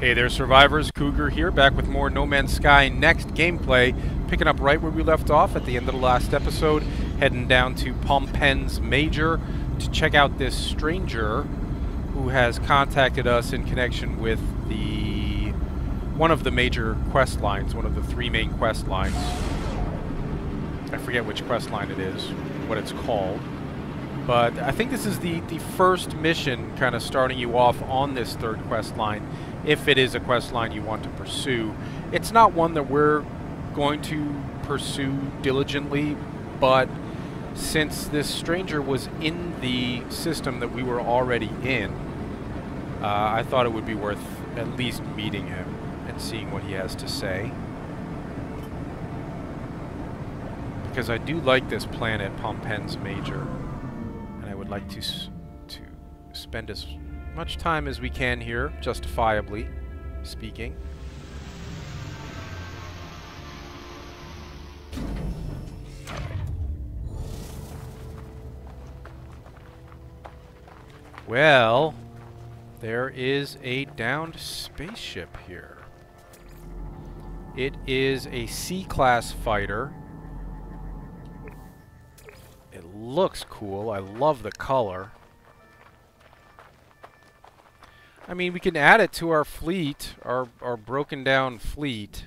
Hey there, survivors. Cougar here, back with more No Man's Sky Next gameplay, picking up right where we left off at the end of the last episode, heading down to Pompen's Major to check out this stranger who has contacted us in connection with one of the major quest lines, one of the three main quest lines. I forget which quest line it is, what it's called. But I think this is the first mission kind of starting you off on this third quest line, if it is a quest line you want to pursue. It's not one that we're going to pursue diligently, but since this stranger was in the system that we were already in, I thought it would be worth at least meeting him and seeing what he has to say. Because I do like this planet, Pompen's Major. Would like to spend as much time as we can here, justifiably speaking. All right. Well, there is a downed spaceship here. It is a C-class fighter. Looks cool. I love the color. I mean, we can add it to our fleet, our broken down fleet.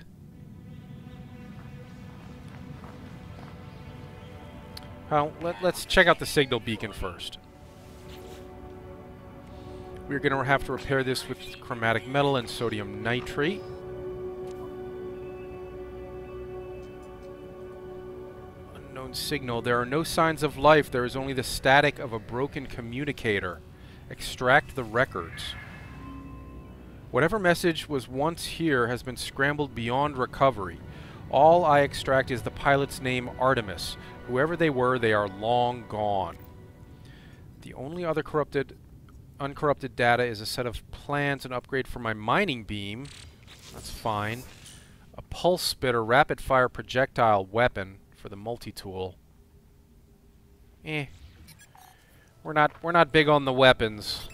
Well, let's check out the signal beacon first. We're going to have to repair this with chromatic metal and sodium nitrate. Signal. There are no signs of life. There is only the static of a broken communicator. Extract the records. Whatever message was once here has been scrambled beyond recovery. All I extract is the pilot's name, Artemis. Whoever they were, they are long gone. The only other uncorrupted data is a set of plans and upgrade for my mining beam. That's fine. A pulse spitter rapid-fire projectile weapon for the multi-tool. We're not big on the weapons.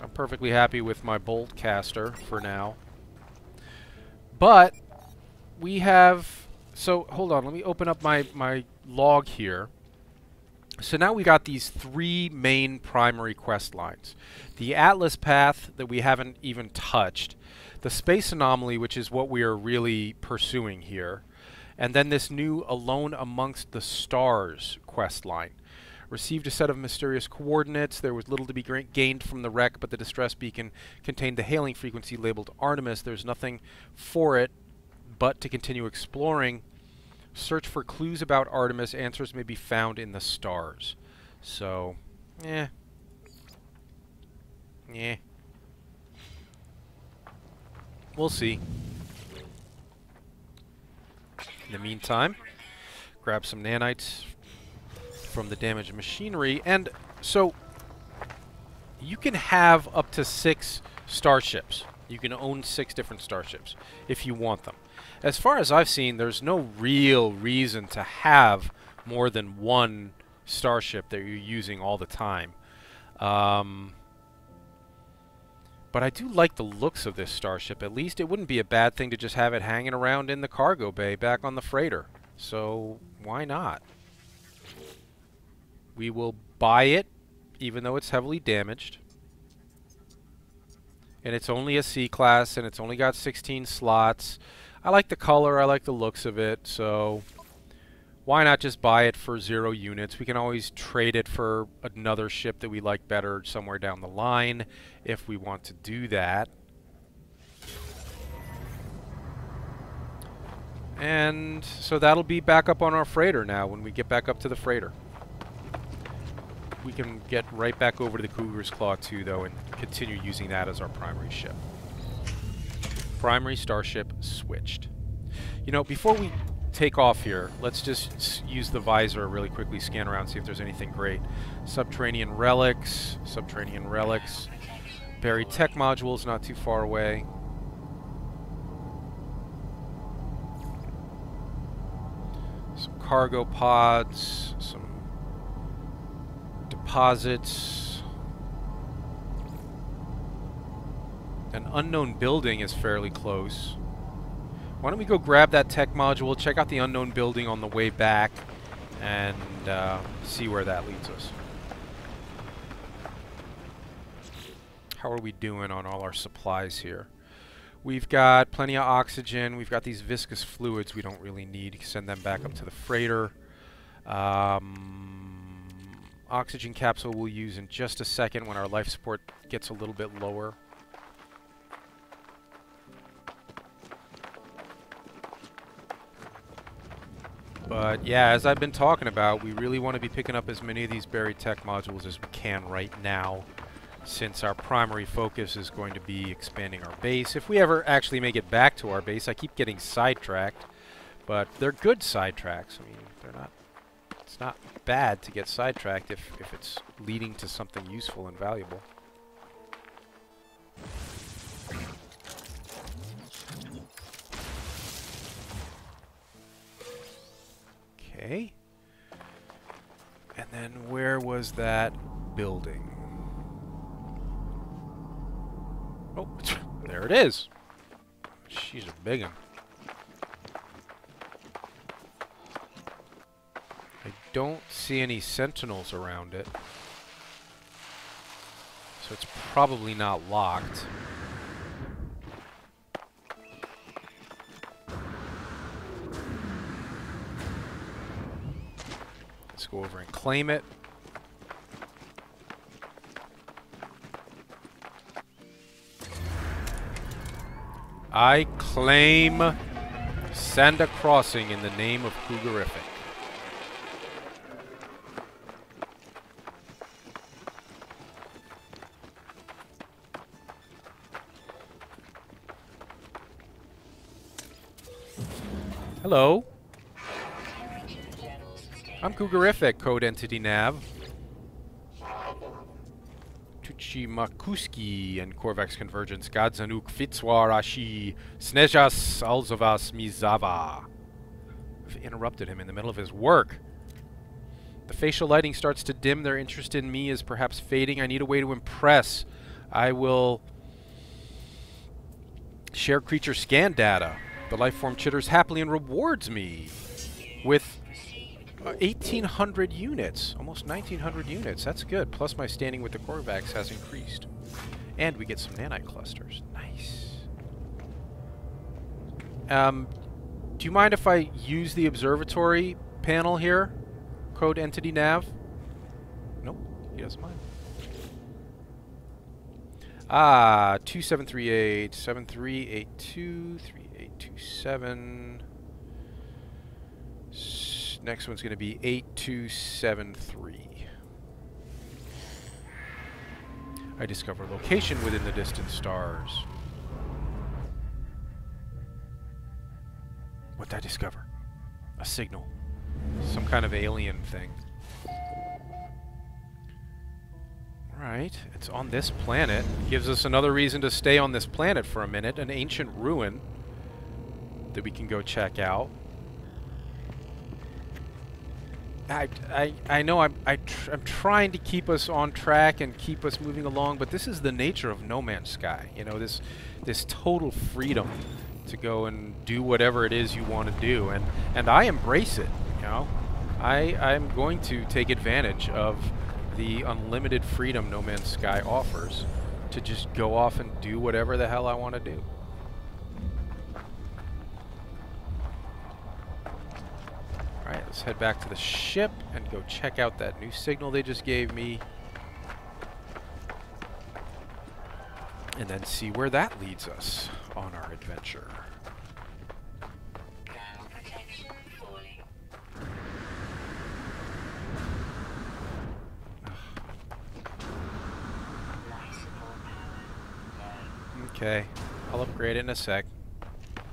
I'm perfectly happy with my bolt caster for now. But we have, so hold on, let me open up my log here. So now we got these three main primary quest lines. The Atlas path that we haven't even touched. The space anomaly, which is what we are really pursuing here. And then this new Alone Amongst the Stars quest line. Received a set of mysterious coordinates. There was little to be gained from the wreck, but the distress beacon contained the hailing frequency labeled Artemis. There's nothing for it but to continue exploring. Search for clues about Artemis. Answers may be found in the stars. So, we'll see. In the meantime, grab some nanites from the damaged machinery. And so you can have up to 6 starships. You can own 6 different starships if you want them. As far as I've seen, there's no real reason to have more than one starship that you're using all the time. But I do like the looks of this starship. At least it wouldn't be a bad thing to just have it hanging around in the cargo bay back on the freighter. So why not? We will buy it, even though it's heavily damaged. And it's only a C-class, and it's only got 16 slots. I like the color, I like the looks of it, so why not just buy it for 0 units? We can always trade it for another ship that we like better somewhere down the line if we want to do that. And so that'll be back up on our freighter now when we get back up to the freighter. We can get right back over to the Cougar's Claw 2, though, and continue using that as our primary ship. Primary starship switched. You know, before we take off here, let's just use the visor really quickly, scan around, see if there's anything great. Subterranean relics, buried tech modules not too far away. Some cargo pods, some deposits. An unknown building is fairly close. Why don't we go grab that tech module, check out the unknown building on the way back, and see where that leads us. How are we doing on all our supplies here? We've got plenty of oxygen. We've got these viscous fluids we don't really need. Send them back up to the freighter. Oxygen capsule we'll use in just a second when our life support gets a little bit lower. But yeah, as I've been talking about, we really want to be picking up as many of these buried tech modules as we can right now, since our primary focus is going to be expanding our base. If we ever actually make it back to our base, I keep getting sidetracked, but they're good sidetracks. I mean, they're not, it's not bad to get sidetracked if it's leading to something useful and valuable. Okay. And then where was that building? Oh, there it is. She's a big one. I don't see any sentinels around it, so it's probably not locked. Let's go over and claim it. I claim Sanda Crossing in the name of Cougarific. Hello. I'm Cougarific, code entity nav. Tuchimakuski and Korvax Convergence, Gadzanuk Fitzwarashi, Snejas Alzovas Mizava. I've interrupted him in the middle of his work. The facial lighting starts to dim. Their interest in me is perhaps fading. I need a way to impress. I will share creature scan data. The lifeform chitters happily and rewards me with 1,800 units, almost 1,900 units. That's good. Plus my standing with the Korvax has increased. And we get some nanite clusters. Nice. Do you mind if I use the observatory panel here? Code entity nav? Nope, he doesn't mind. 2738, 7382, 3827. Next one's going to be 8273. I discover location within the distant stars. What did I discover? A signal. Some kind of alien thing. Alright, it's on this planet. Gives us another reason to stay on this planet for a minute. An ancient ruin that we can go check out. I know I'm trying to keep us on track and keep us moving along, but this is the nature of No Man's Sky. You know, this total freedom to go and do whatever it is you want to do, and I embrace it. You know, I'm going to take advantage of the unlimited freedom No Man's Sky offers to just go off and do whatever the hell I want to do. Alright, let's head back to the ship and go check out that new signal they just gave me. And then see where that leads us on our adventure. Okay, I'll upgrade it in a sec.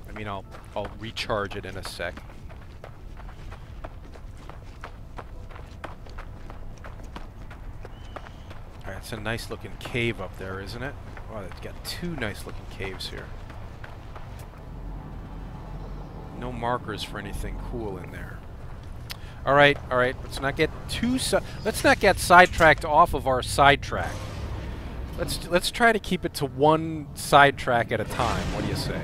I mean, I'll recharge it in a sec. Alright, it's a nice looking cave up there, isn't it? Wow, it's got two nice looking caves here. No markers for anything cool in there. Alright, let's not get sidetracked off of our sidetrack. Let's try to keep it to one sidetrack at a time. What do you say?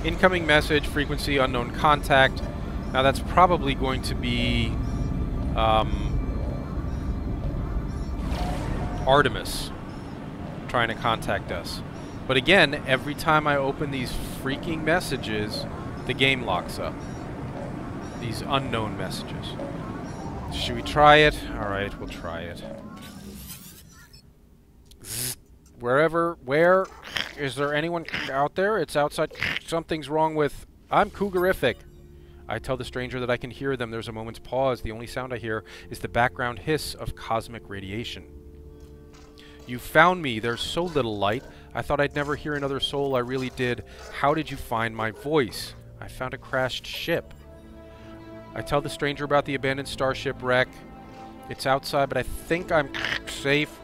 Incoming message, frequency, unknown contact. Now that's probably going to be Artemis trying to contact us. But again, every time I open these freaking messages, the game locks up. These unknown messages. Should we try it? Alright, we'll try it. Where is there anyone out there? It's outside. Something's wrong with... I'm Cougarific. I tell the stranger that I can hear them. There's a moment's pause. The only sound I hear is the background hiss of cosmic radiation. You found me. There's so little light. I thought I'd never hear another soul. I really did. How did you find my voice? I found a crashed ship. I tell the stranger about the abandoned starship wreck. It's outside, but I think I'm safe.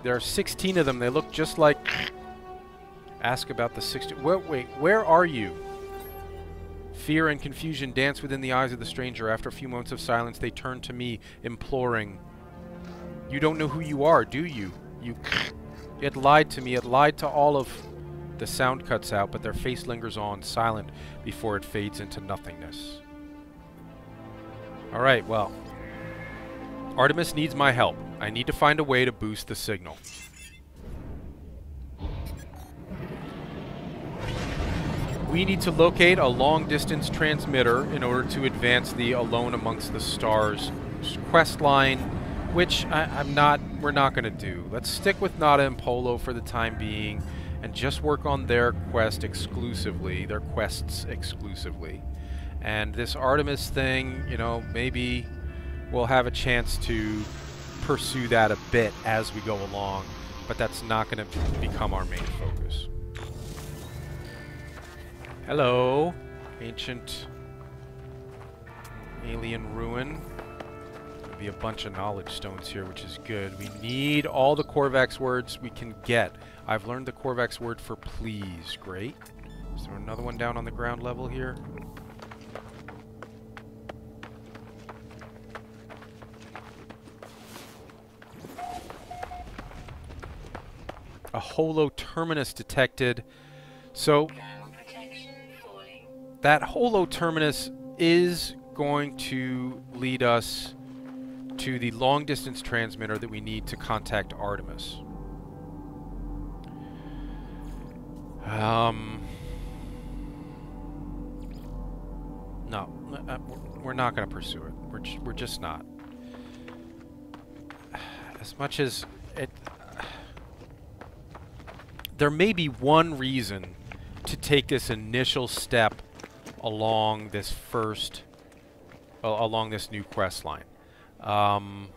There are 16 of them. They look just like... Ask about the 16... Wait, where are you? Fear and confusion dance within the eyes of the stranger. After a few moments of silence, they turn to me, imploring. You don't know who you are, do you? It lied to me. It lied to all of... The sound cuts out, but their face lingers on, silent, before it fades into nothingness. Alright, well... Artemis needs my help. I need to find a way to boost the signal. We need to locate a long-distance transmitter in order to advance the Alone Amongst the Stars quest line, which we're not going to do. Let's stick with Nada and Polo for the time being and just work on their quests exclusively. And this Artemis thing, you know, maybe we'll have a chance to pursue that a bit as we go along, but that's not going to become our main focus. Hello, ancient alien ruin. There'll be a bunch of knowledge stones here, which is good. We need all the Korvax words we can get. I've learned the Korvax word for please. Great. Is there another one down on the ground level here? A holo terminus detected. So that holo terminus is going to lead us to the long distance transmitter that we need to contact Artemis. No, we're not going to pursue it. We're just not. As much as it... There may be one reason to take this initial step along this along this new quest line. I'm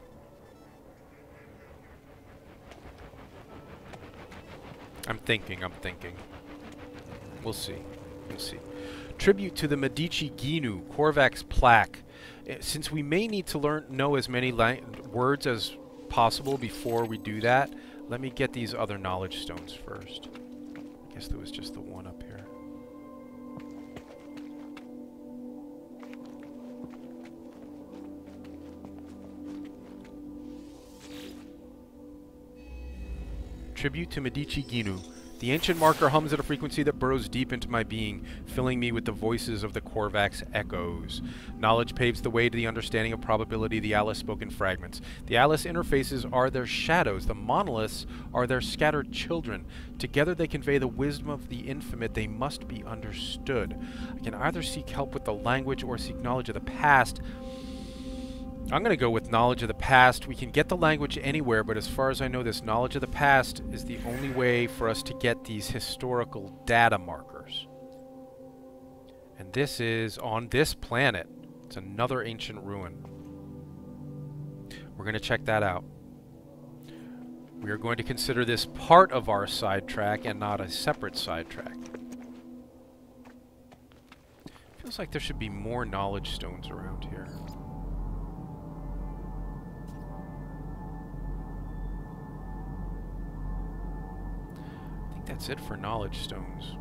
thinking. We'll see. Tribute to the Medici Ginu, Korvax plaque. Since we may need to know as many words as possible before we do that, let me get these other knowledge stones first. I guess there was just the one up here. Tribute to Medici Ginu. The ancient marker hums at a frequency that burrows deep into my being, filling me with the voices of the Korvax echoes. Knowledge paves the way to the understanding of probability, the Alice spoken fragments. The Alice interfaces are their shadows. The monoliths are their scattered children. Together they convey the wisdom of the infinite. They must be understood. I can either seek help with the language or seek knowledge of the past. I'm going to go with knowledge of the past. We can get the language anywhere, but as far as I know, this knowledge of the past is the only way for us to get these historical data markers. And this is on this planet. It's another ancient ruin. We're going to check that out. We are going to consider this part of our sidetrack and not a separate sidetrack. Feels like there should be more knowledge stones around here. That's it for knowledge stones.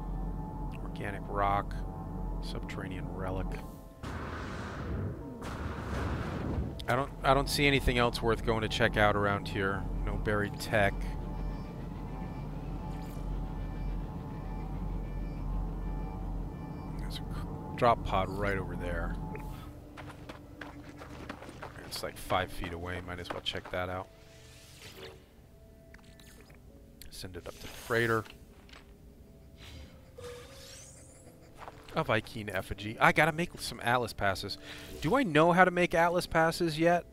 Volcanic rock. Subterranean relic. I don't see anything else worth going to check out around here. No buried tech. There's a drop pod right over there. It's like 5 feet away. Might as well check that out. Send it up to the freighter. A Viking effigy. I gotta make some Atlas passes. Do I know how to make Atlas passes yet?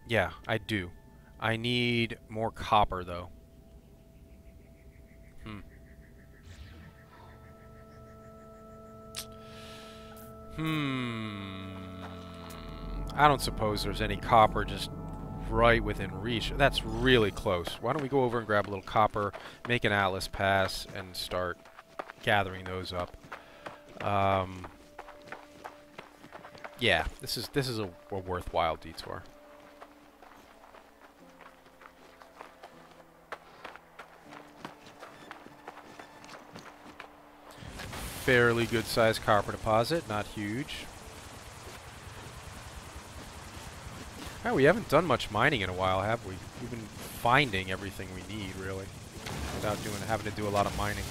Yeah, I do. I need more copper, though. I don't suppose there's any copper just right within reach. That's really close. Why don't we go over and grab a little copper, make an Atlas pass, and start gathering those up. Yeah, this is a worthwhile detour. Fairly good sized copper deposit, not huge. Oh, we haven't done much mining in a while, have we? We've been finding everything we need, really, without having to do a lot of mining.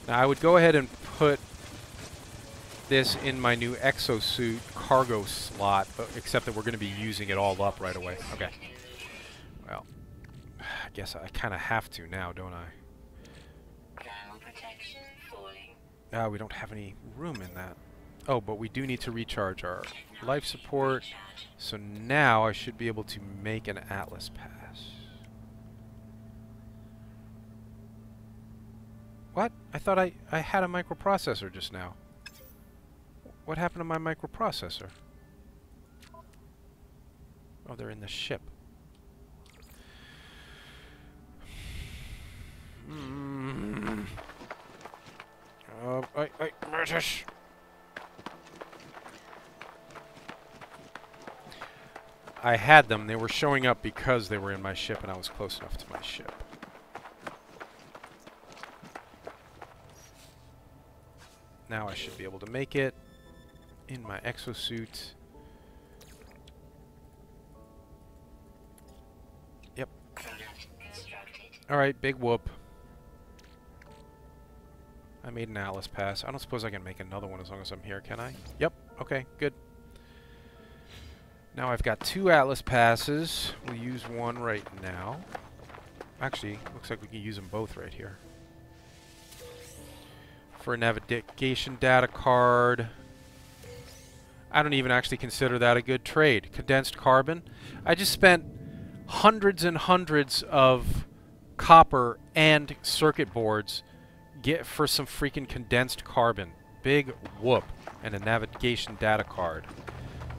Now, I would go ahead and put this in my new exosuit cargo slot, except that we're going to be using it all up right away. Okay. Well, I guess I kind of have to now, don't I? We don't have any room in that. Oh, but we do need to recharge our life support. So now I should be able to make an Atlas pass. What? I thought I had a microprocessor just now. What happened to my microprocessor? Oh, they're in the ship. British. I had them. They were showing up because they were in my ship, and I was close enough to my ship. Now I should be able to make it in my exosuit. Yep. Alright, big whoop. I made an Atlas pass. I don't suppose I can make another one as long as I'm here, can I? Yep. Okay, good. Now I've got 2 Atlas passes. We'll use one right now. Actually, looks like we can use them both right here. For a navigation data card. I don't even actually consider that a good trade. Condensed carbon. I just spent hundreds and hundreds of copper and circuit boards for some freaking condensed carbon. Big whoop. And a navigation data card.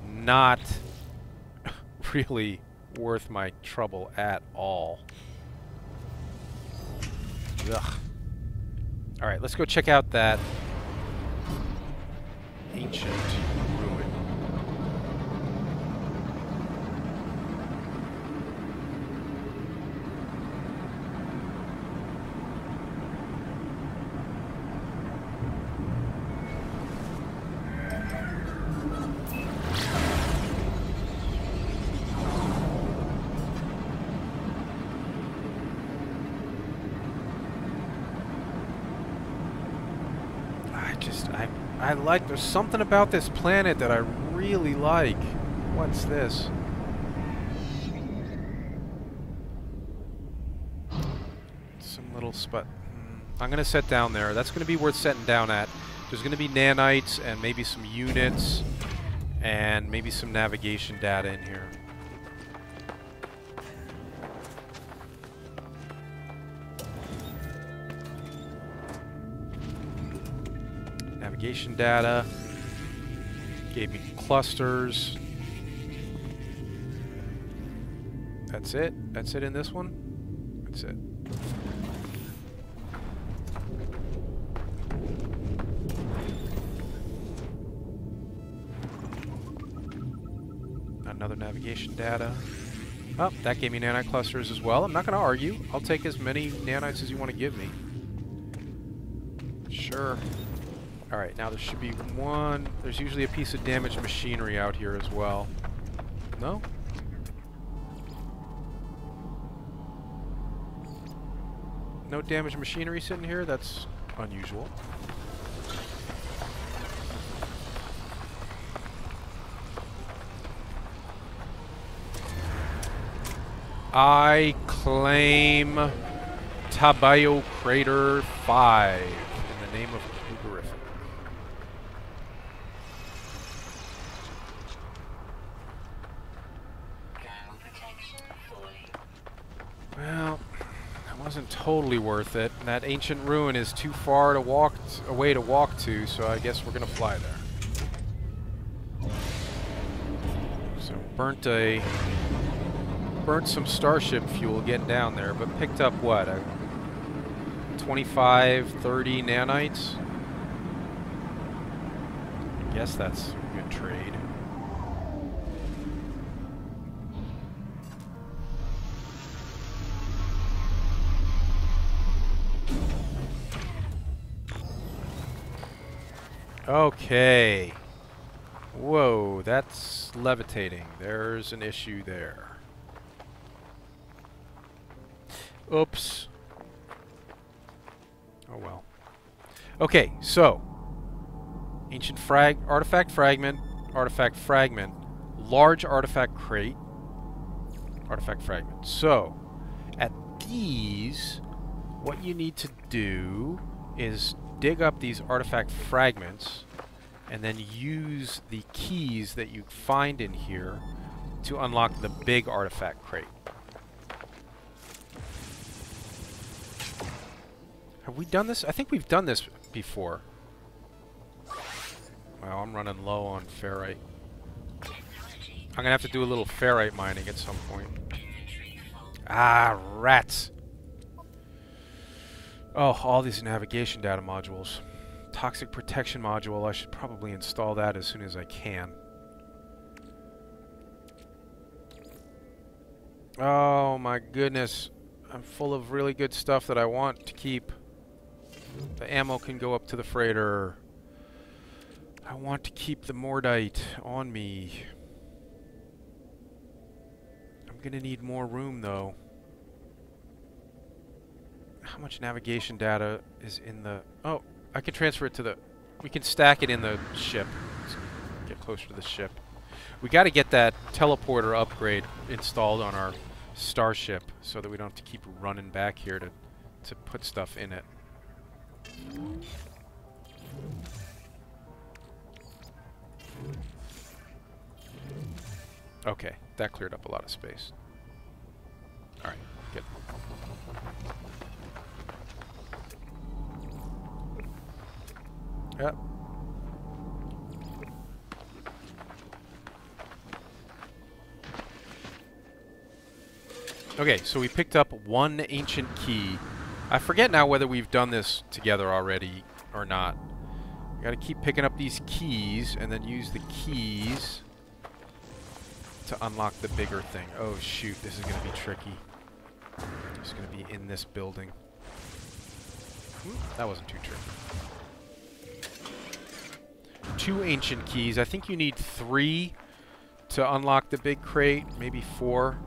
Not really worth my trouble at all. Ugh. Alright, let's go check out that ancient ruin. There's something about this planet that I really like. What's this? Some little spot. I'm going to set down there. That's going to be worth setting down at. There's going to be nanites and maybe some units and maybe some navigation data in here. Navigation data. Gave me clusters. That's it? That's it in this one? That's it. Another navigation data. Oh, that gave me nanite clusters as well. I'm not going to argue. I'll take as many nanites as you want to give me. Sure. Alright, now there should be one... There's usually a piece of damaged machinery out here as well. No? No damaged machinery sitting here? That's unusual. I claim Tabayo Crater 5 in the name of Cougarific. Well, that wasn't totally worth it. That ancient ruin is too far to walk away to walk to, so I guess we're gonna fly there. So burnt some starship fuel getting down there, but picked up what? 25, 30 nanites? I guess that's a good trade. Okay. Whoa, that's levitating. There's an issue there. Oops. Oh well. Okay, so ancient artifact fragment, large artifact crate, artifact fragment. So at these, what you need to do is dig up these artifact fragments and then use the keys that you find in here to unlock the big artifact crate. Have we done this? I think we've done this before. Well, I'm running low on ferrite. I'm gonna have to do a little ferrite mining at some point. Ah, rats! Oh, all these navigation data modules. Toxic protection module, I should probably install that as soon as I can. Oh my goodness. I'm full of really good stuff that I want to keep. The ammo can go up to the freighter. I want to keep the mordite on me. I'm gonna need more room though. How much navigation data is in the... Oh, I can transfer it to the... We can stack it in the ship. Let's get closer to the ship. We gotta get that teleporter upgrade installed on our starship so that we don't have to keep running back here to put stuff in it. Okay, that cleared up a lot of space. Alright, good. Yep. Okay, so we picked up one ancient key. I forget now whether we've done this together already or not. We gotta keep picking up these keys and then use the keys to unlock the bigger thing. Oh shoot, this is gonna be tricky. It's gonna be in this building. That wasn't too tricky. 2 ancient keys. I think you need 3 to unlock the big crate, maybe 4.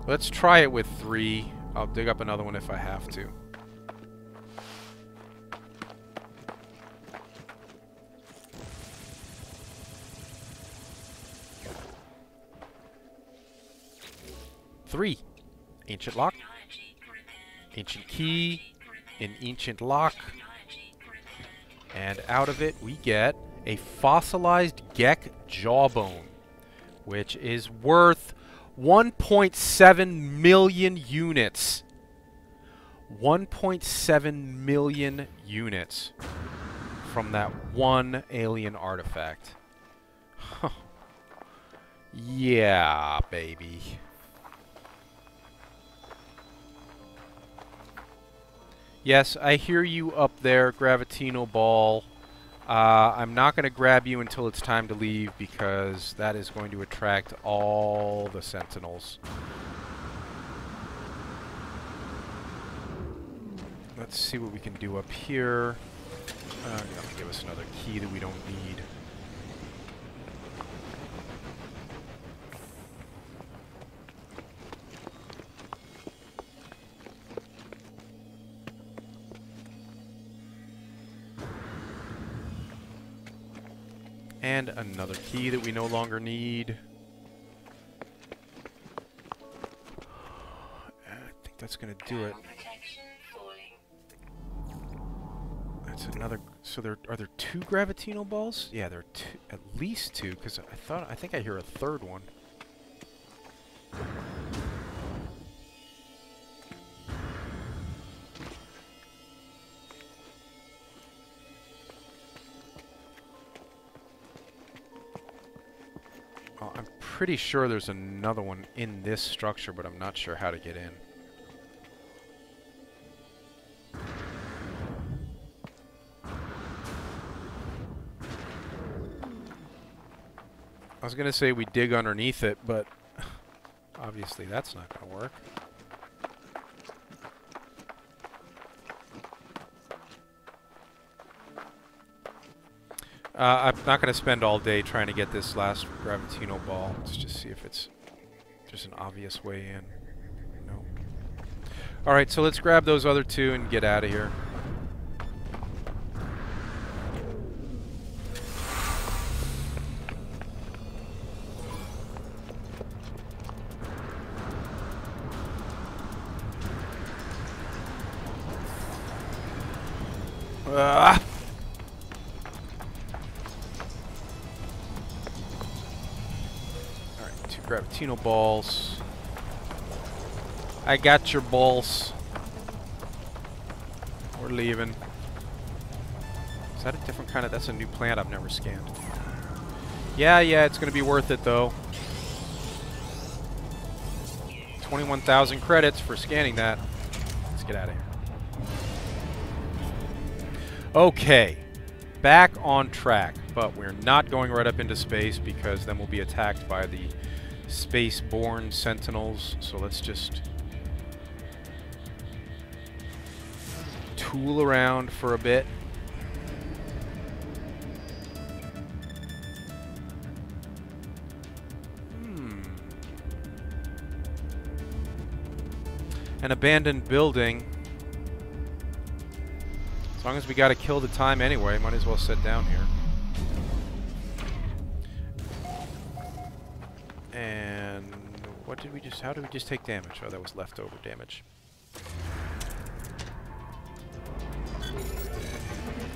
Let's try it with 3. I'll dig up another one if I have to. Three. Ancient lock. Ancient key. An ancient lock. And out of it we get a fossilized Gek jawbone, which is worth 1.7 million units. 1.7 million units from that one alien artifact. Yeah, baby. Yes, I hear you up there, Gravitino Ball. I'm not going to grab you until it's time to leave because that is going to attract all the Sentinels. Let's see what we can do up here. Gonna give us another key that we don't need. And another key that we no longer need. I think that's going to do it. That's another. So are there 2 Gravitino balls? Yeah, there are at least 2. Because I think I hear a third one. Well, I'm pretty sure there's another one in this structure, but I'm not sure how to get in. I was going to say we dig underneath it, but obviously that's not going to work. I'm not going to spend all day trying to get this last Gravitino ball. Let's just see if there's an obvious way in. No. Alright, so let's grab those other 2 and get out of here. Alright, 2 Gravitino balls. I got your balls. We're leaving. Is that a different kind of... That's a new plant I've never scanned. Yeah, it's going to be worth it, though. 21,000 credits for scanning that. Let's get out of here. Okay, back on track, but we're not going right up into space because then we'll be attacked by the space-borne Sentinels. So let's just tool around for a bit. An abandoned building. As long as we gotta kill the time anyway, might as well sit down here. And what did we just... How did we just take damage? Oh, that was leftover damage.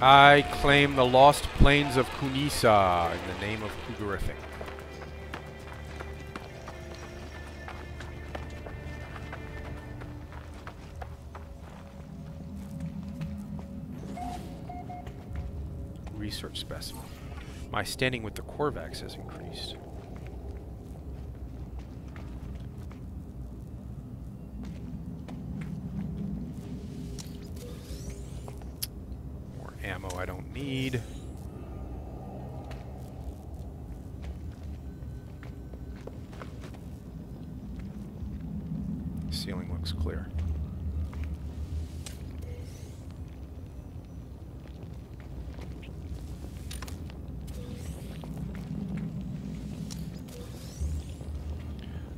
I claim the lost plains of Kunisa in the name of Kugarific. Research specimen. My standing with the Korvax has increased. More ammo I don't need. Ceiling looks clear.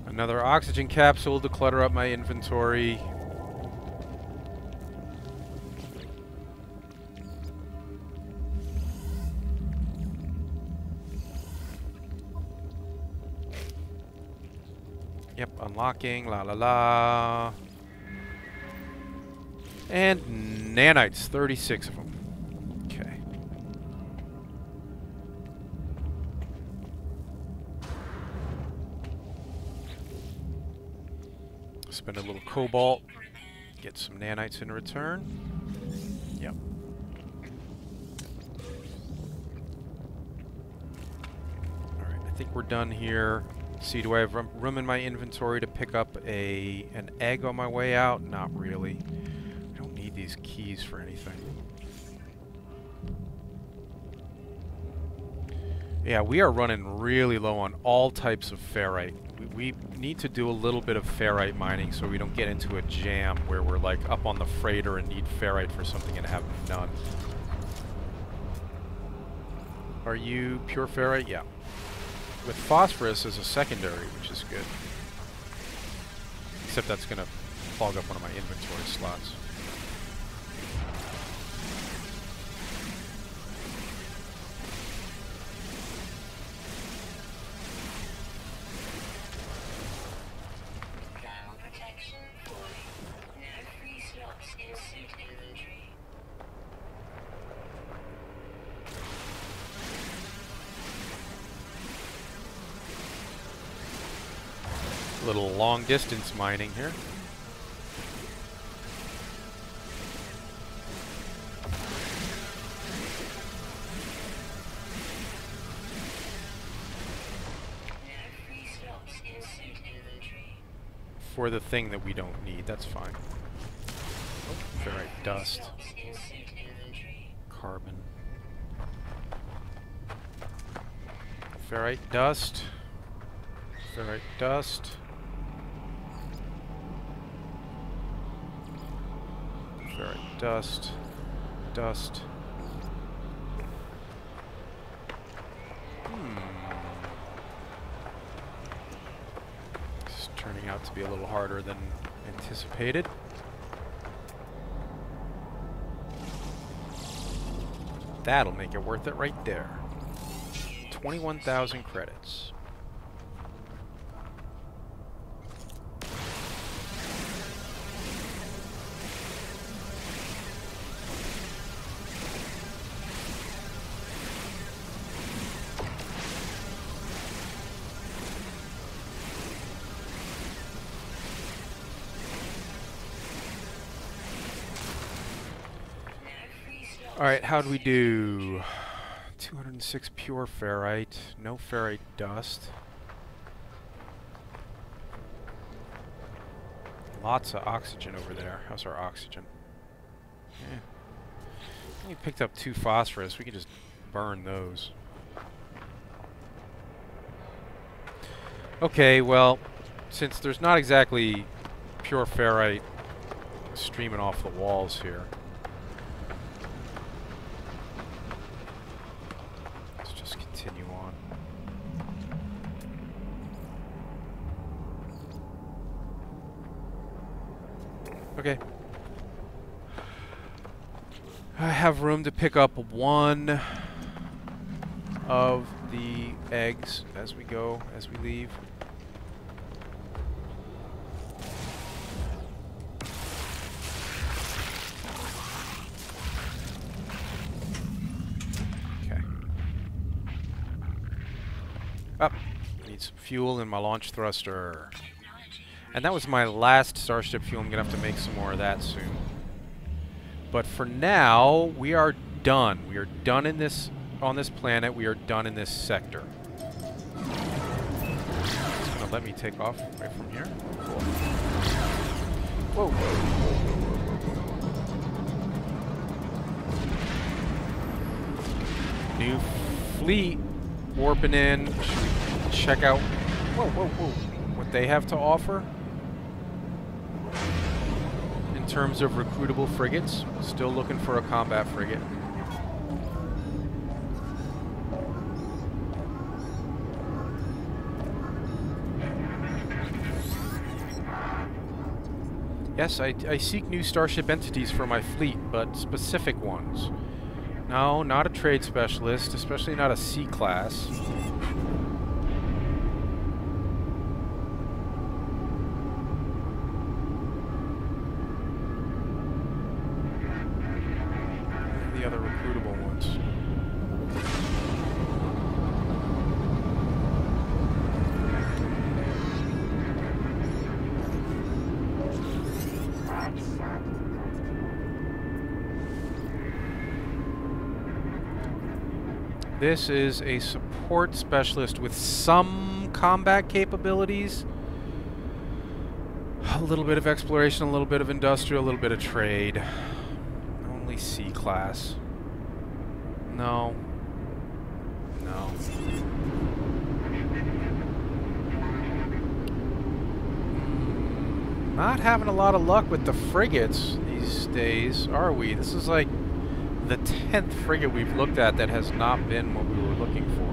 Another oxygen capsule to clutter up my inventory. Yep, unlocking, la la la. And nanites, 36 of them. Okay. Spend a little cobalt, get some nanites in return. Yep. Alright, I think we're done here. See, do I have room in my inventory to pick up an egg on my way out? Not really. I don't need need these keys for anything. Yeah, we are running really low on all types of ferrite. We need to do a little bit of ferrite mining so we don't get into a jam where we're like up on the freighter and need ferrite for something and have none. Are you pure ferrite? Yeah. With phosphorus as a secondary, which is good. Except that's going to clog up one of my inventory slots. Little long distance mining here. For the thing that we don't need, that's fine. Oh, ferrite dust. Carbon. Ferrite dust. Ferrite dust. Ferrite dust. Dust. This is turning out to be a little harder than anticipated. That'll make it worth it right there. 21,000 credits. Alright, how'd we do? 206 pure ferrite, no ferrite dust. Lots of oxygen over there. How's our oxygen? Yeah. We picked up 2 phosphorus, we could just burn those. Okay, well, since there's not exactly pure ferrite streaming off the walls here, continue on. Okay. I have room to pick up 1 of the eggs as we go, as we leave. Up. Need some fuel in my launch thruster. And that was my last starship fuel. I'm going to have to make some more of that soon. But for now, we are done. We are done in this, on this planet. We are done in this sector. It's going to let me take off right from here. Cool. Whoa, whoa. New fleet warping in. Should we check out what they have to offer in terms of recruitable frigates? Still looking for a combat frigate. Yes, I seek new starship entities for my fleet, but specific ones. No, not a trade specialist, especially not a C-class. The other recruitable ones. This is a support specialist with some combat capabilities. A little bit of exploration, a little bit of industrial, a little bit of trade. Definitely C class. No. No. Not having a lot of luck with the frigates these days, are we? This is like the 10th frigate we've looked at that has not been what we were looking for.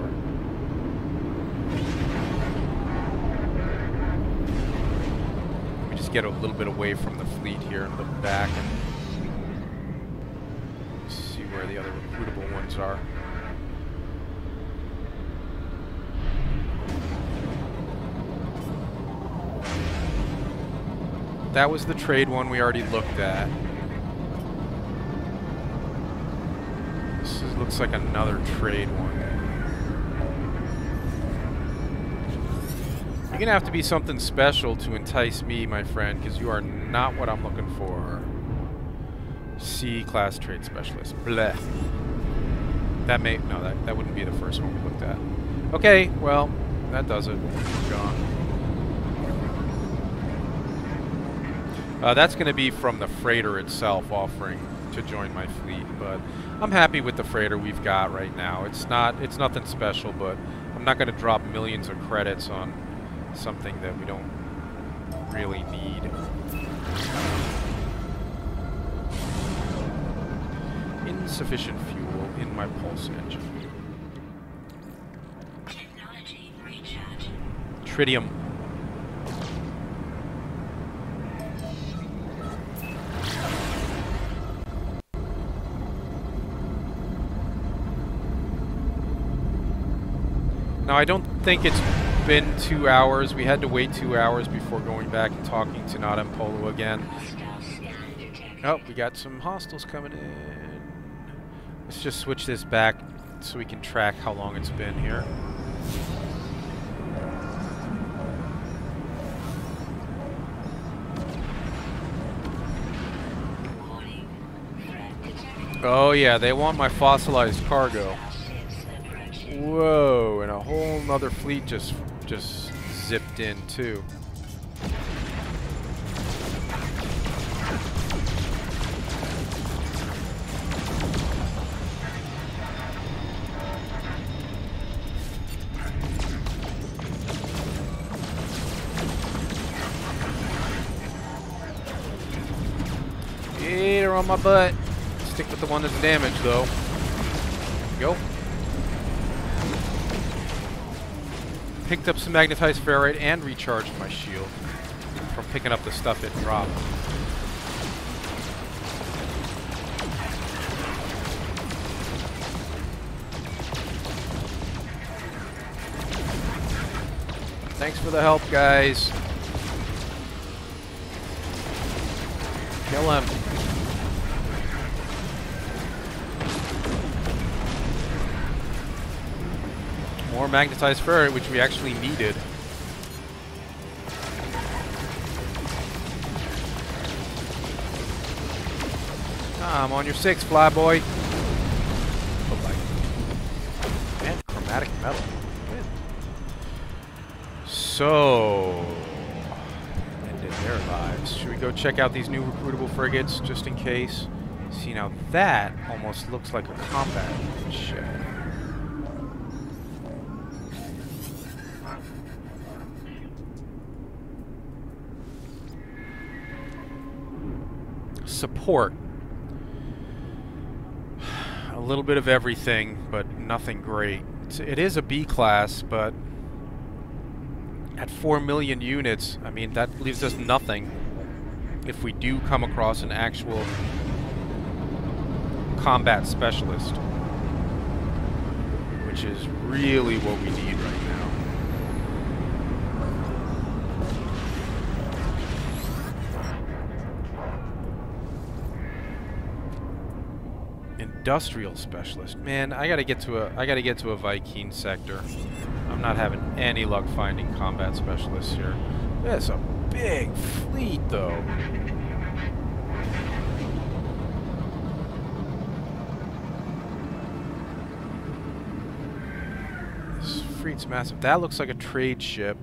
Let me just get a little bit away from the fleet here and look back and see where the other recruitable ones are. That was the trade one we already looked at. This looks like another trade one. You're gonna have to be something special to entice me, my friend, because you are not what I'm looking for. C-class trade specialist. Bleh. That may... no, that wouldn't be the first one we looked at. Okay, well, that does it. Gone. That's going to be from the freighter itself offering to join my fleet, but I'm happy with the freighter we've got right now. It's nothing special, but I'm not going to drop millions of credits on something that we don't really need. Insufficient fuel in my pulse engine. Technology recharge. Tritium. Now, I don't think it's been 2 hours. We had to wait 2 hours before going back and talking to Not Polo again. Oh, we got some hostiles coming in. Let's just switch this back so we can track how long it's been here. Oh yeah, they want my fossilized cargo. Whoa, and a whole nother fleet just zipped in too. Hey, they're on my butt. Stick with the one that's damaged though. There we go. Picked up some magnetized ferrite and recharged my shield from picking up the stuff it dropped. Thanks for the help, guys. Kill him. More magnetized ferrite, which we actually needed. Ah, I'm on your 6, flyboy. Oh, and chromatic metal. Good. So, ended their lives. Should we go check out these new recruitable frigates just in case? See, now that almost looks like a combat ship. Support. A little bit of everything, but nothing great. It is a B class, but at 4 million units, I mean, that leaves us nothing if we do come across an actual combat specialist, which is really what we need right now. Industrial specialist. Man, I gotta get to a Viking sector. I'm not having any luck finding combat specialists here. That's a big fleet, though. This fleet's massive. That looks like a trade ship.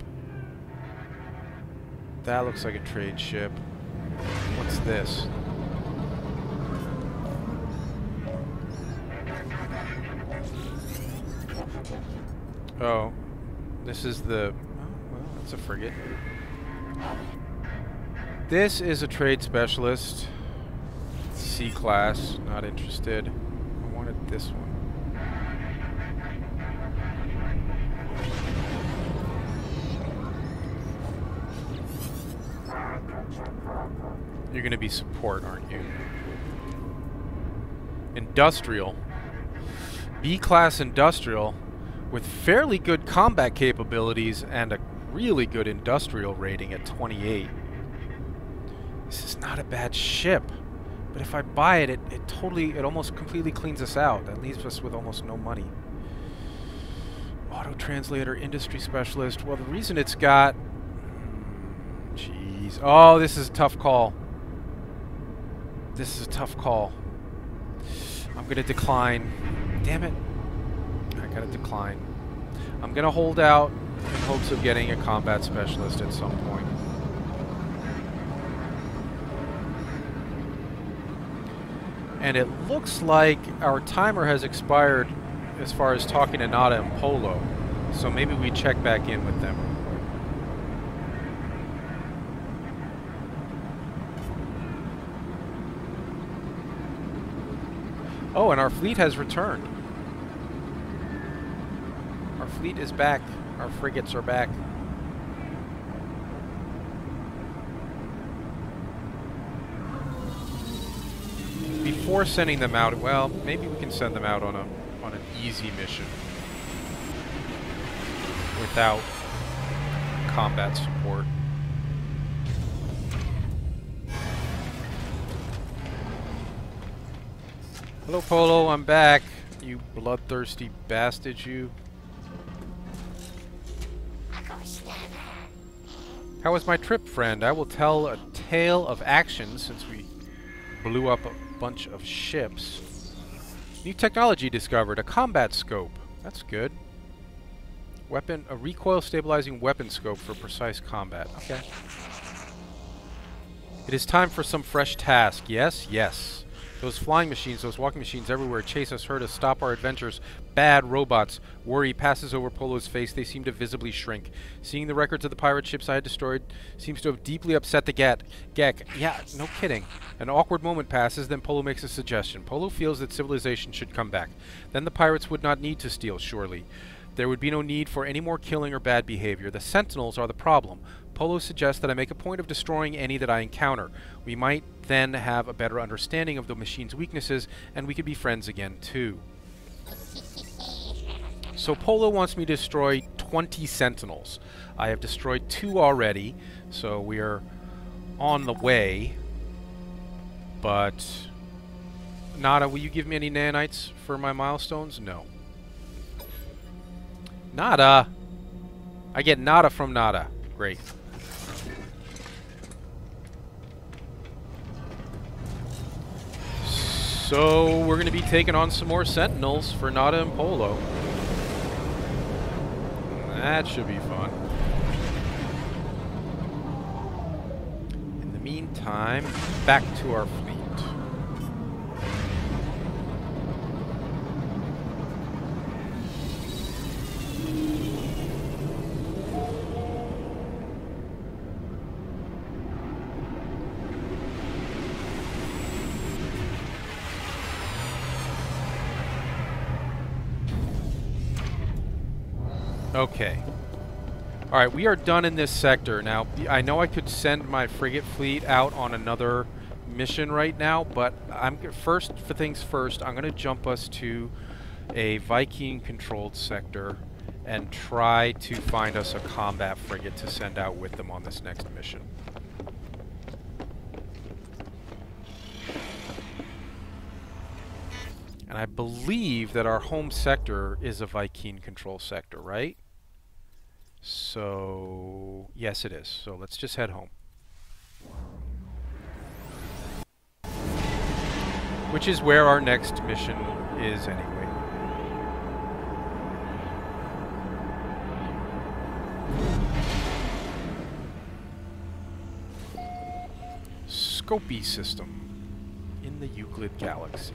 That looks like a trade ship. What's this? Oh, this is the... Oh, well, that's a frigate. This is a trade specialist. C-class. Not interested. I wanted this one. You're going to be support, aren't you? Industrial. B-class industrial with fairly good combat capabilities and a really good industrial rating at 28. This is not a bad ship, but if I buy it, it almost completely cleans us out. That leaves us with almost no money. Auto translator, industry specialist. Well, the reason it's got... Jeez. Oh, this is a tough call. This is a tough call. I'm going to decline. Damn it. I got to decline. I'm going to hold out in hopes of getting a combat specialist at some point. And it looks like our timer has expired as far as talking to Nada and Polo. So maybe we check back in with them. Oh, and our fleet has returned. Our fleet is back. Our frigates are back. Before sending them out, well, maybe we can send them out on an easy mission without combat support. Hello, Polo, I'm back. You bloodthirsty bastard, you. How was my trip, friend? I will tell a tale of action since we blew up a bunch of ships. New technology discovered. A combat scope. That's good. Weapon, a recoil stabilizing weapon scope for precise combat. Okay. It is time for some fresh task. Yes? Yes. Those flying machines, those walking machines everywhere chase us, hurt us, stop our adventures. Bad robots. Worry passes over Polo's face. They seem to visibly shrink. Seeing the records of the pirate ships I had destroyed seems to have deeply upset the Gek. Yeah, no kidding. An awkward moment passes, then Polo makes a suggestion. Polo feels that civilization should come back. Then the pirates would not need to steal, surely. There would be no need for any more killing or bad behavior. The Sentinels are the problem. Polo suggests that I make a point of destroying any that I encounter. We might then have a better understanding of the machine's weaknesses, and we could be friends again, too. So Polo wants me to destroy 20 Sentinels. I have destroyed 2 already, so we are on the way. But... Nada, will you give me any nanites for my milestones? No. Nada! I get nada from Nada. Great. So we're going to be taking on some more Sentinels for Nada and Polo. That should be fun. In the meantime, back to our fleet. Okay. Alright, we are done in this sector. Now, I know I could send my frigate fleet out on another mission right now, but first, for things first, I'm going to jump us to a Viking-controlled sector and try to find us a combat frigate to send out with them on this next mission. And I believe that our home sector is a Viking control sector, right? So, yes it is. So let's just head home. Which is where our next mission is anyway. Scopy system in the Euclid Galaxy.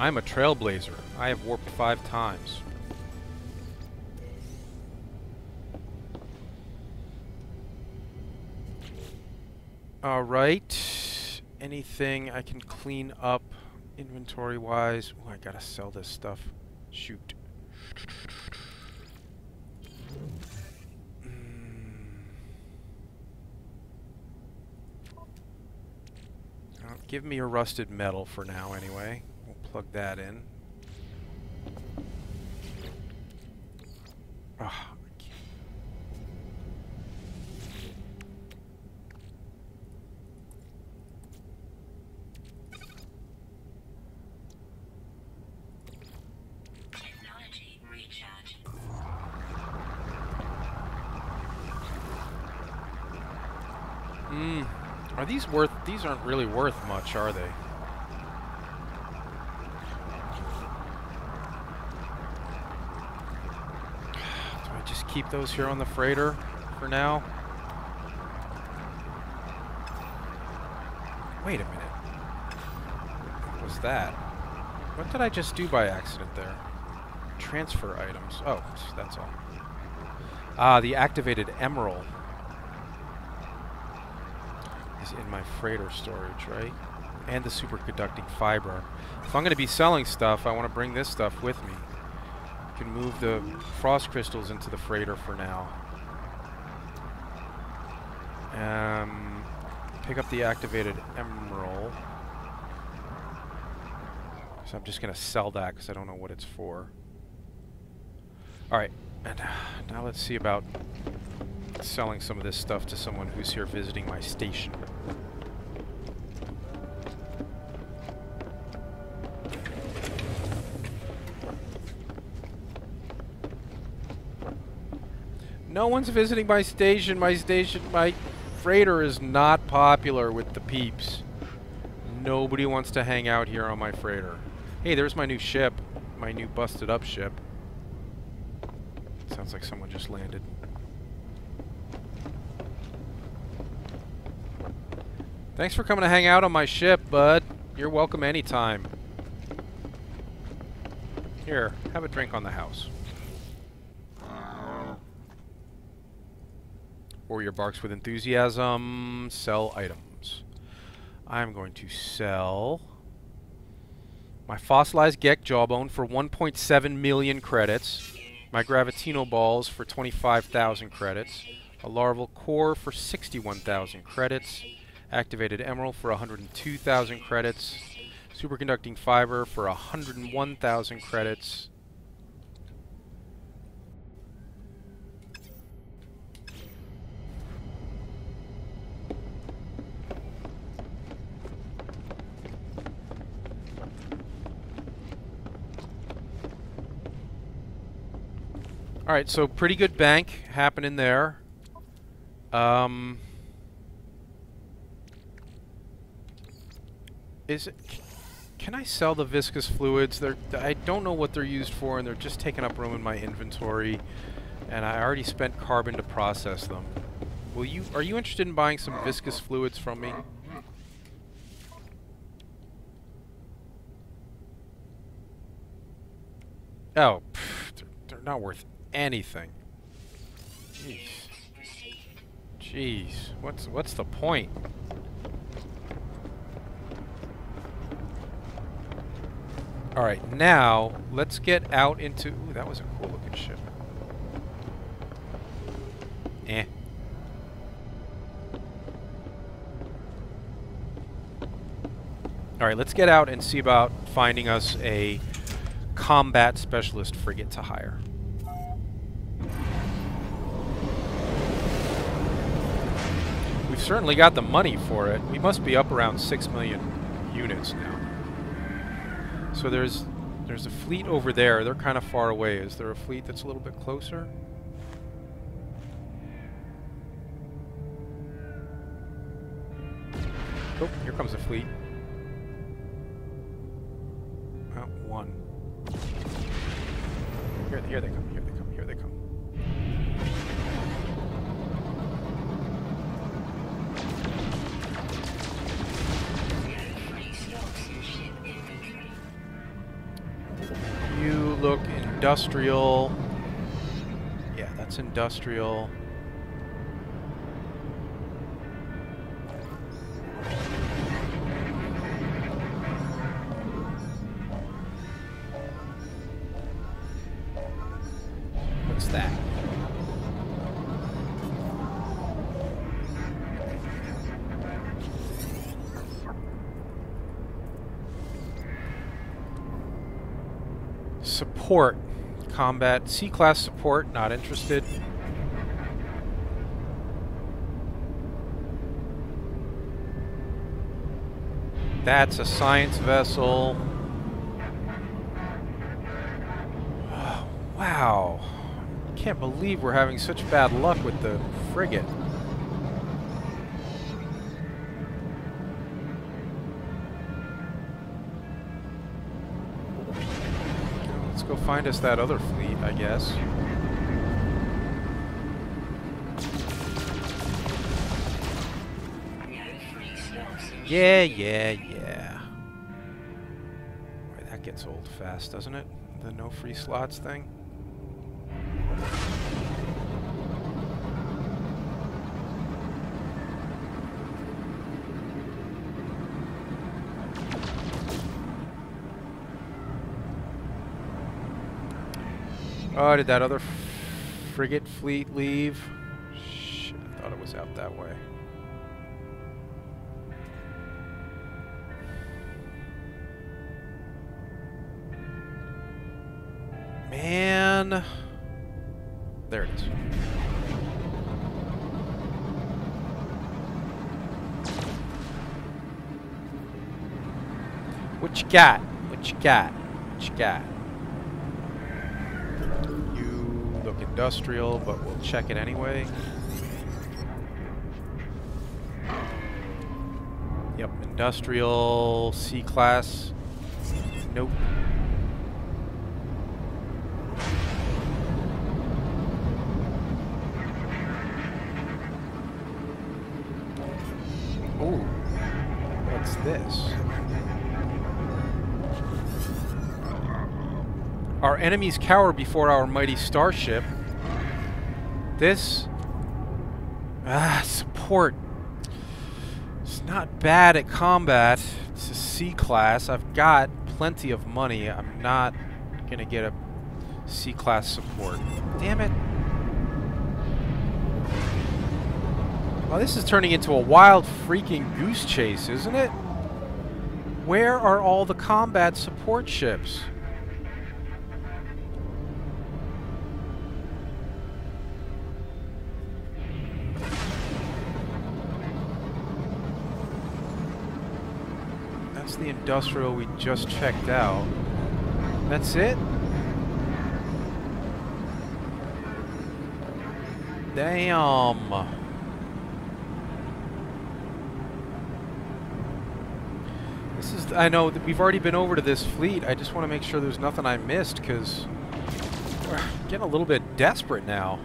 I'm a trailblazer. I have warped 5 times. Alright. Anything I can clean up inventory-wise? Oh, I gotta sell this stuff. Shoot. Give me a rusted metal for now, anyway. We'll plug that in. Ah, Technology recharge. Are these worth... These aren't really worth much, are they? Do I just keep those here on the freighter for now? Wait a minute. What was that? What did I just do by accident there? Transfer items. Oh, that's all. Ah, the activated emerald is in my freighter storage, right? And the superconducting fiber. If I'm going to be selling stuff, I want to bring this stuff with me. I can move the frost crystals into the freighter for now. Pick up the activated emerald. So I'm just going to sell that because I don't know what it's for. Alright, and now let's see about selling some of this stuff to someone who's here visiting my station. No one's visiting my station. My freighter is not popular with the peeps. Nobody wants to hang out here on my freighter. Hey, there's my new ship. My new busted up ship. Sounds like someone just landed. Thanks for coming to hang out on my ship, bud. You're welcome anytime. Here, have a drink on the house. Warrior barks with enthusiasm. Sell items. I'm going to sell my fossilized Gek jawbone for 1.7 million credits. My Gravitino balls for 25,000 credits. A larval core for 61,000 credits. Activated emerald for 102,000 credits. Superconducting fiber for 101,000 credits. Alright, so pretty good bank happening there. Can I sell the viscous fluids? I don't know what they're used for, and they're just taking up room in my inventory. And I already spent carbon to process them. Are you interested in buying some viscous fluids from me? Oh, they're not worth anything. Jeez. Jeez. What's the point? Alright, now let's get out into... Ooh, that was a cool looking ship. Eh. Alright, let's get out and see about finding us a combat specialist frigate to hire. We've certainly got the money for it. We must be up around 6 million units now. So there's a fleet over there. They're kind of far away. Is there a fleet that's a little bit closer? Oh, here comes a fleet. Oh, one. Here they come. Here they come. Here they come. look industrial. Yeah, that's industrial. What's that? Support. Combat. C-class support. Not interested. That's a science vessel. Oh, wow. I can't believe we're having such bad luck with the frigate. Let's go find us that other fleet, I guess. Yeah. Boy, that gets old fast, doesn't it? The no free slots thing. Oh, did that other frigate fleet leave? Shit, I thought it was out that way. Man. There it is. What you got? What you got? What you got? You look industrial, but we'll check it anyway. Yep, industrial C-class. Nope. Ooh, what's this? Our enemies cower before our mighty starship. This... support. It's not bad at combat. It's a C-class. I've got plenty of money. I'm not gonna get a C-class support. Damn it. Well, this is turning into a wild freaking goose chase, isn't it? Where are all the combat support ships? That's the industrial we just checked out. That's it? Damn. This is, I know that we've already been over to this fleet. I just want to make sure there's nothing I missed, because we're getting a little bit desperate now.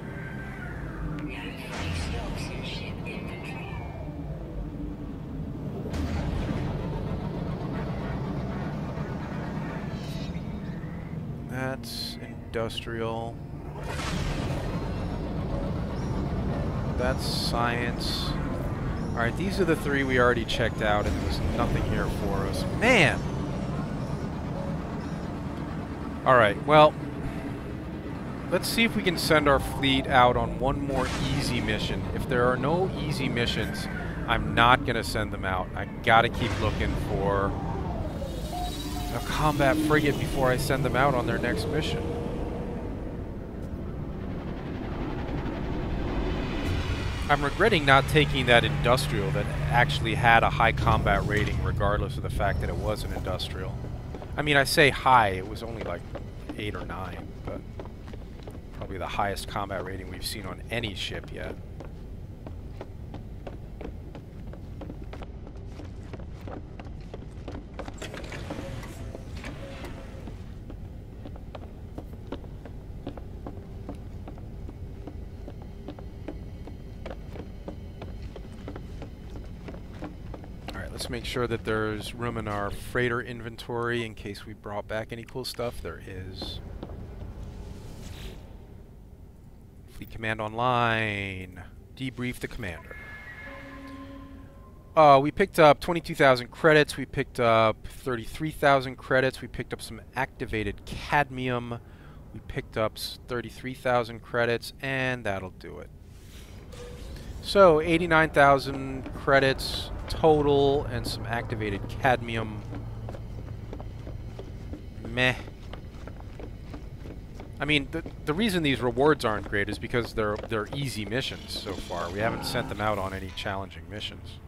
That's industrial. That's science. Alright, these are the three we already checked out, and there's nothing here for us. Man! Alright, well, let's see if we can send our fleet out on one more easy mission. If there are no easy missions, I'm not going to send them out. I gotta keep looking for a combat frigate before I send them out on their next mission. I'm regretting not taking that industrial that actually had a high combat rating, regardless of the fact that it was an industrial. I mean, I say high, it was only like 8 or 9, but probably the highest combat rating we've seen on any ship yet. Let's make sure that there's room in our freighter inventory in case we brought back any cool stuff. There is. Fleet command online. Debrief the commander. We picked up 22,000 credits. We picked up 33,000 credits. We picked up some activated cadmium. We picked up 33,000 credits, and that'll do it. So 89,000 credits total, and some activated cadmium. Meh. I mean, the reason these rewards aren't great is because they're easy missions so far. We haven't sent them out on any challenging missions.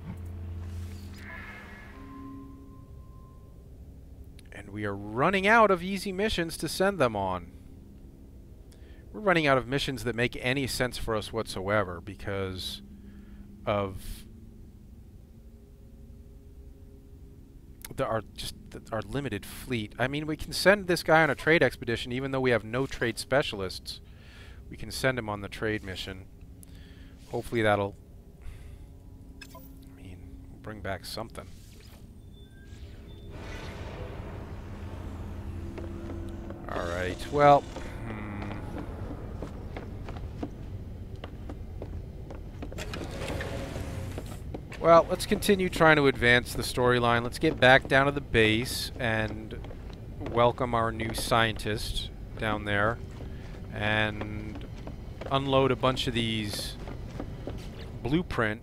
And we are running out of easy missions to send them on. We're running out of missions that make any sense for us whatsoever because of our limited fleet. I mean, we can send this guy on a trade expedition even though we have no trade specialists. We can send him on the trade mission. Hopefully that'll, I mean, bring back something. Alright, well, well, let's continue trying to advance the storyline. Let's get back down to the base and welcome our new scientist down there and unload a bunch of these blueprint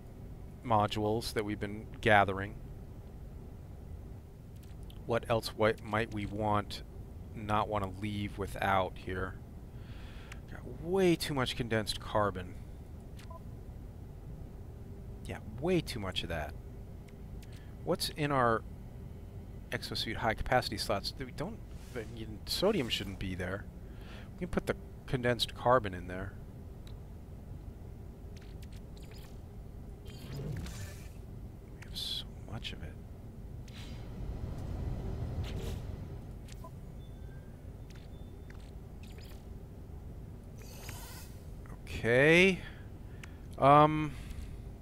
modules that we've been gathering. What else might we not want to leave without here? Got way too much condensed carbon. Yeah, way too much of that. What's in our exosuit high capacity slots? Sodium shouldn't be there. We can put the condensed carbon in there. We have so much of it. Okay.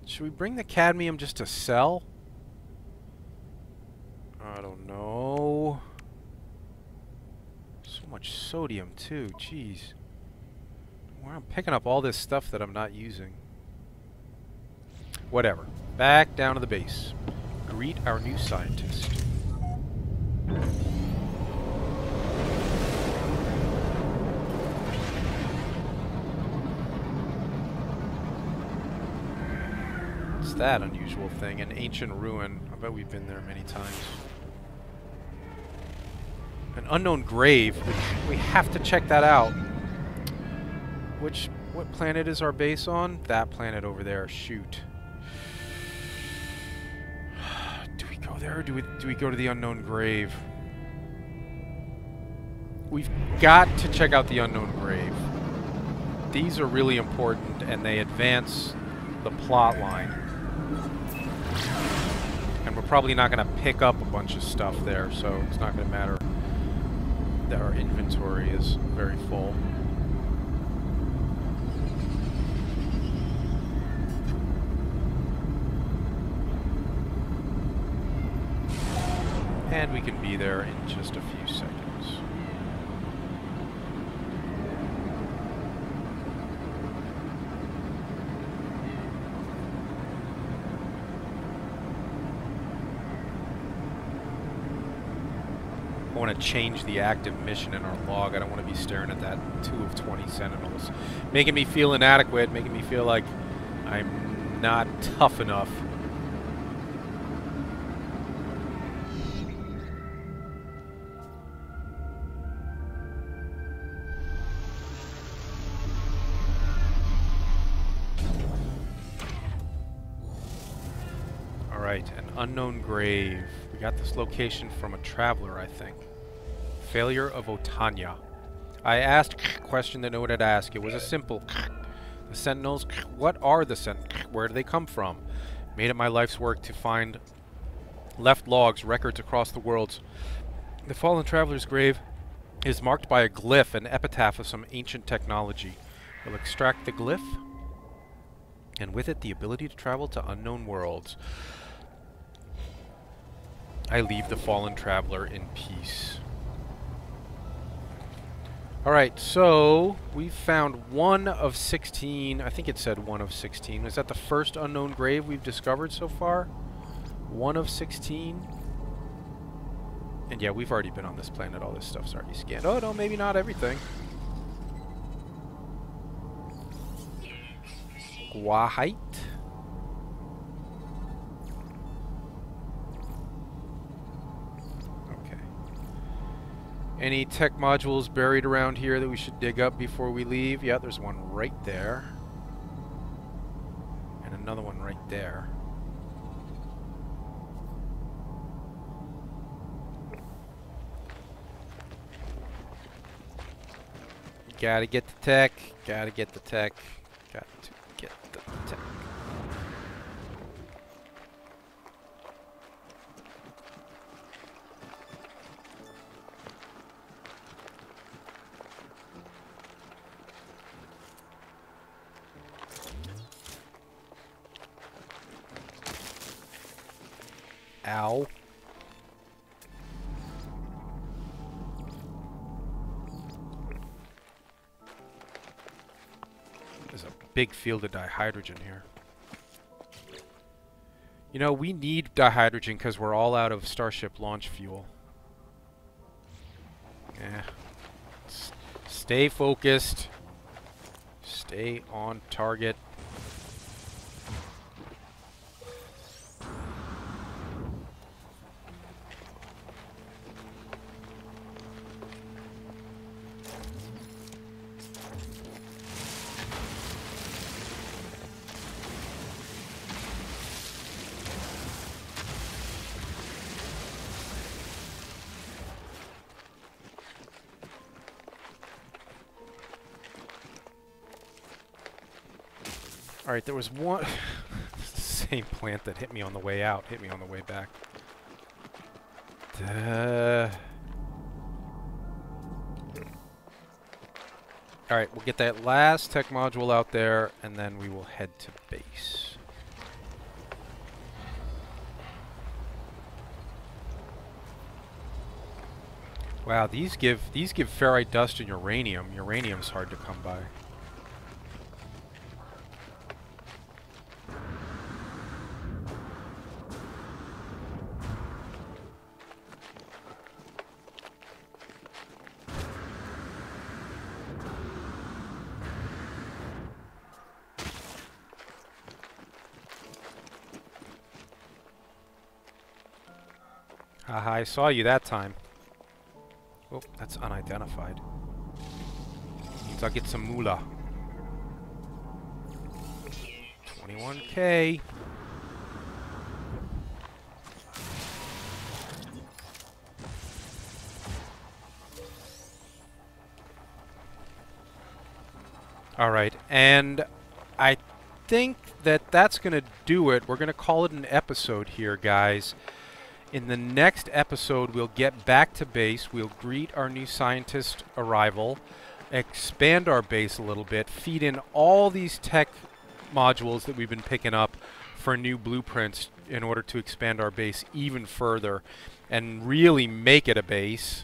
Should we bring the cadmium just to sell? I don't know. So much sodium too, jeez. Well, I'm picking up all this stuff that I'm not using. Whatever. Back down to the base. Greet our new scientist. That unusual thing, an ancient ruin. I bet we've been there many times. An unknown grave. We have to check that out. What planet is our base on? That planet over there. Shoot. Do we go there or do we go to the unknown grave? We've got to check out the unknown grave. These are really important and they advance the plot line. And we're probably not going to pick up a bunch of stuff there, so it's not going to matter that our inventory is very full. And we can be there in just a few seconds. I want to change the active mission in our log. I don't want to be staring at that 2 of 20 sentinels. Making me feel inadequate, making me feel like I'm not tough enough. Alright, an unknown grave. We got this location from a traveler, I think. Failure of Otanya. I asked a question that no one had asked. It was a simple the Sentinels. What are the Sentinels? Where do they come from? Made it my life's work to find left logs, records across the worlds. The fallen traveler's grave is marked by a glyph, an epitaph of some ancient technology. We'll extract the glyph, and with it the ability to travel to unknown worlds. I leave the fallen traveler in peace. Alright, so we found 1 of 16. I think it said 1 of 16. Is that the first unknown grave we've discovered so far? 1 of 16. And yeah, we've already been on this planet. All this stuff's already scanned. Oh, no, maybe not everything. Guahite. Okay. Any tech modules buried around here that we should dig up before we leave? Yeah, there's one right there. And another one right there. Gotta get the tech. Gotta get the tech. Got to get the tech. Ow. There's a big field of dihydrogen here. You know, we need dihydrogen because we're all out of Starship launch fuel. Yeah. Stay focused. Stay on target. Alright, there was one... same plant that hit me on the way out, hit me on the way back. Alright, we'll get that last tech module out there, and then we will head to base. Wow, these give ferrite dust and uranium. Uranium's hard to come by. Haha, I saw you that time. Oh, that's unidentified. Means I'll get some moolah. 21K. Alright, and I think that that's going to do it. We're going to call it an episode here, guys. In the next episode, we'll get back to base, we'll greet our new scientist arrival, expand our base a little bit, feed in all these tech modules that we've been picking up for new blueprints in order to expand our base even further and really make it a base.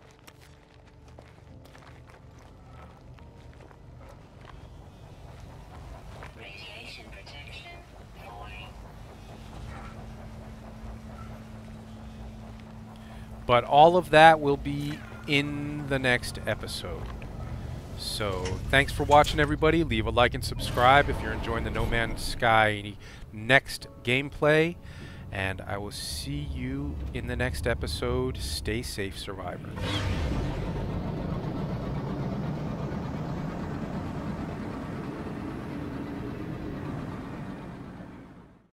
But all of that will be in the next episode. So, thanks for watching, everybody. Leave a like and subscribe if you're enjoying the No Man's Sky next gameplay. And I will see you in the next episode. Stay safe, survivors.